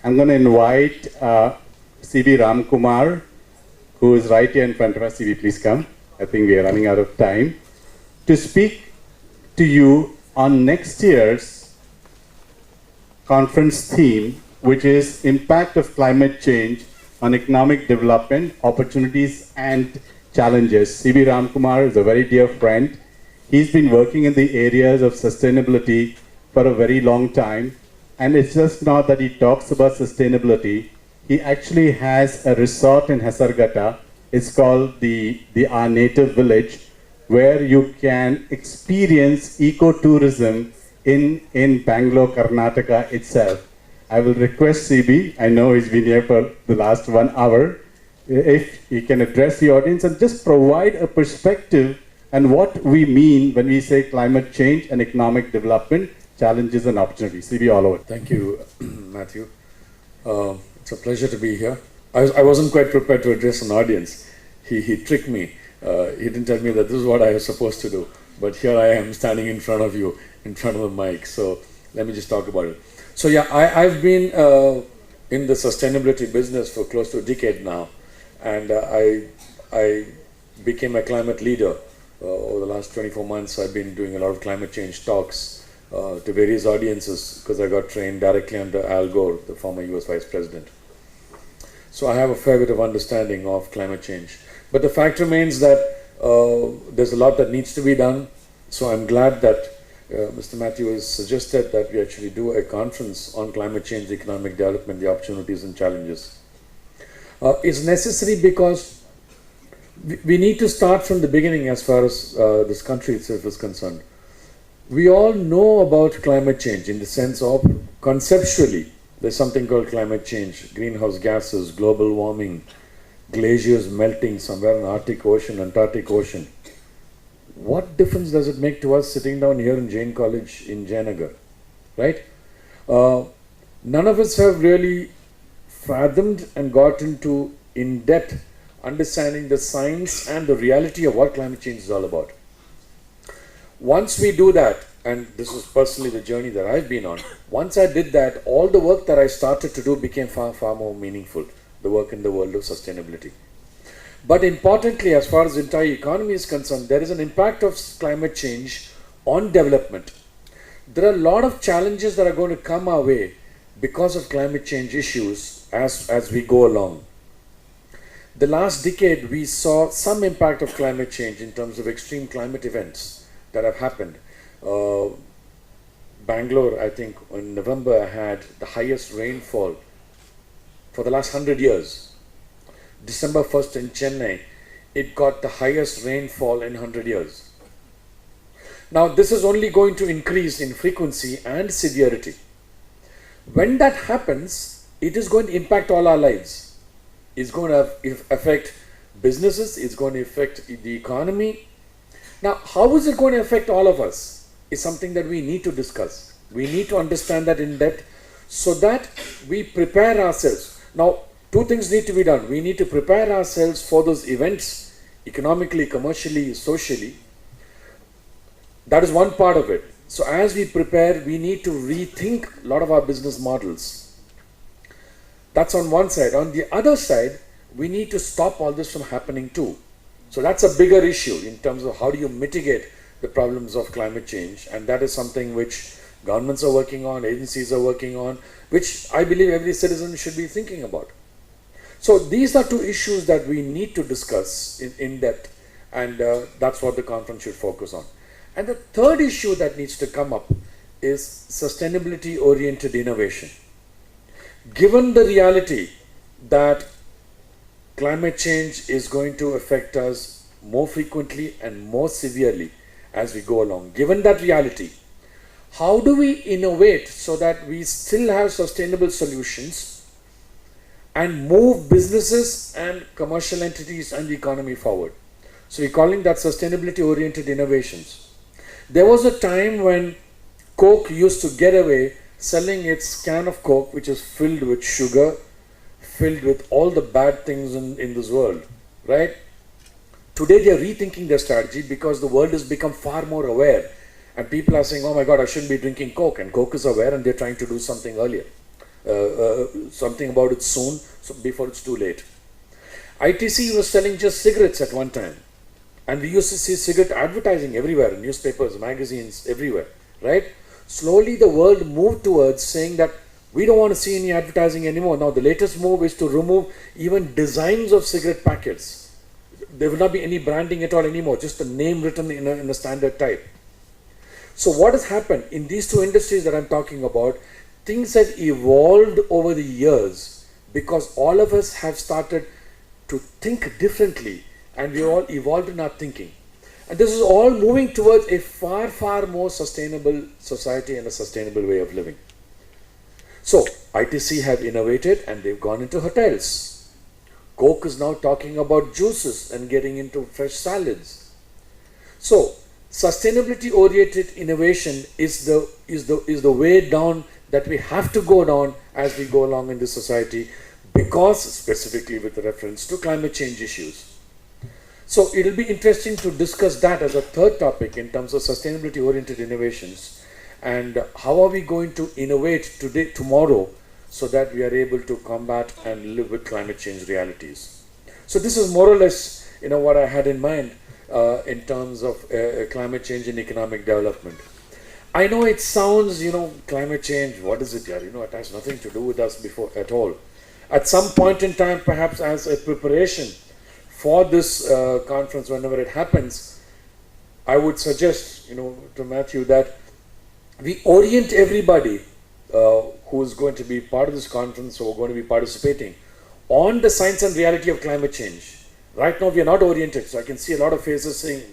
I'm going to invite CB Ramkumar, who is right here in front of us. CB, please come. I think we are running out of time. To speak to you on next year's conference theme, which is Impact of Climate Change on Economic Development, Opportunities and Challenges. CB Ramkumar is a very dear friend. He's been working in the areas of sustainability for a very long time. And it's just not that he talks about sustainability. He actually has a resort in Hasargata. It's called the Our Native Village, where you can experience ecotourism in Bangalore, Karnataka itself. I will request CB, I know he's been here for the last 1 hour, if he can address the audience and just provide a perspective and what we mean when we say climate change and economic development, challenges and opportunities. CB, all over. Thank you, Matthew. It's a pleasure to be here. I wasn't quite prepared to address an audience. He tricked me. He didn't tell me that this is what I was supposed to do. But here I am standing in front of you, in front of the mic. So let me just talk about it. So yeah, I've been in the sustainability business for close to a decade now. And I became a climate leader. Over the last 24 months, I've been doing a lot of climate change talks to various audiences because I got trained directly under Al Gore, the former US Vice President. So I have a fair bit of understanding of climate change. But the fact remains that there's a lot that needs to be done. So I'm glad that Mr. Matthew has suggested that we actually do a conference on climate change, economic development, the opportunities and challenges. It's necessary because we need to start from the beginning as far as this country itself is concerned. We all know about climate change in the sense of conceptually, there's something called climate change, greenhouse gases, global warming, glaciers melting somewhere in the Arctic Ocean, Antarctic Ocean. What difference does it make to us sitting down here in Jain College in Jainagar, right? None of us have really fathomed and got into in-depth understanding the science and the reality of what climate change is all about. Once we do that, and this is personally the journey that I've been on, once I did that, all the work that I started to do became far, far more meaningful, the work in the world of sustainability. But importantly, as far as the entire economy is concerned, there is an impact of climate change on development. There are a lot of challenges that are going to come our way because of climate change issues as we go along. The last decade, we saw some impact of climate change in terms of extreme climate events that have happened. Bangalore, I think, in November had the highest rainfall for the last 100 years. December 1st in Chennai, it got the highest rainfall in 100 years. Now, this is only going to increase in frequency and severity. When that happens, it is going to impact all our lives. It's going to affect businesses, it's going to affect the economy. Now, how is it going to affect all of us is something that we need to discuss. We need to understand that in depth so that we prepare ourselves. Now, two things need to be done. We need to prepare ourselves for those events, economically, commercially, socially. That is one part of it. So as we prepare, we need to rethink a lot of our business models. That's on one side. On the other side, we need to stop all this from happening too. So that's a bigger issue in terms of how do you mitigate the problems of climate change, and that is something which governments are working on, agencies are working on, which I believe every citizen should be thinking about. So these are two issues that we need to discuss in depth, and that's what the conference should focus on. And the third issue that needs to come up is sustainability-oriented innovation. Given the reality that climate change is going to affect us more frequently and more severely as we go along, given that reality, how do we innovate so that we still have sustainable solutions and move businesses and commercial entities and the economy forward? So we're calling that sustainability-oriented innovations. There was a time when Coke used to get away selling its can of Coke, which is filled with sugar, filled with all the bad things in this world, right? Today they are rethinking their strategy because the world has become far more aware, and people are saying, oh my God, I shouldn't be drinking Coke, and Coke is aware and they're trying to do something earlier. something about it soon, so before it's too late. ITC was selling just cigarettes at one time, and we used to see cigarette advertising everywhere, in newspapers, magazines, everywhere, right? Slowly the world moved towards saying that we don't want to see any advertising anymore. Now the latest move is to remove even designs of cigarette packets. There will not be any branding at all anymore, just the name written in a standard type. So what has happened in these two industries that I'm talking about, things have evolved over the years because all of us have started to think differently, and we all evolved in our thinking. And this is all moving towards a far, far more sustainable society and a sustainable way of living. So ITC have innovated and they've gone into hotels. Coke is now talking about juices and getting into fresh salads. So sustainability oriented innovation is the way down that we have to go down as we go along in this society, because specifically with reference to climate change issues. So it will be interesting to discuss that as a third topic in terms of sustainability oriented innovations, and how are we going to innovate today, tomorrow, so that we are able to combat and live with climate change realities. So this is more or less, what I had in mind in terms of climate change and economic development. I know it sounds, climate change, what is it here? It has nothing to do with us before at all. At some point in time, perhaps as a preparation for this conference, whenever it happens, I would suggest, to Matthew, that we orient everybody who is going to be part of this conference or going to be participating on the science and reality of climate change. Right now, we are not oriented, so I can see a lot of faces saying,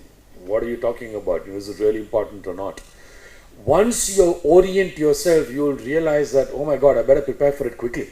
what are you talking about? Is it really important or not? Once you orient yourself, you will realize that, oh my God, I better prepare for it quickly.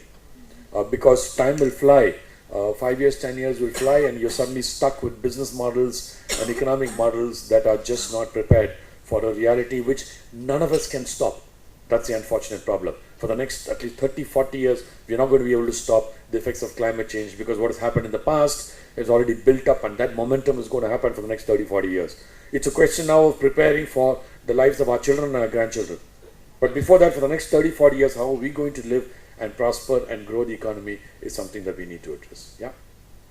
Because time will fly. 5 years, 10 years will fly, and you're suddenly stuck with business models and economic models that are just not prepared for a reality which none of us can stop. That's the unfortunate problem. For the next at least 30, 40 years, we're not going to be able to stop the effects of climate change, because what has happened in the past is already built up, and that momentum is going to happen for the next 30, 40 years. It's a question now of preparing for the lives of our children and our grandchildren. But before that, for the next 30, 40 years, how are we going to live and prosper and grow the economy is something that we need to address. Yeah.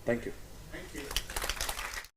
Thank you. Thank you.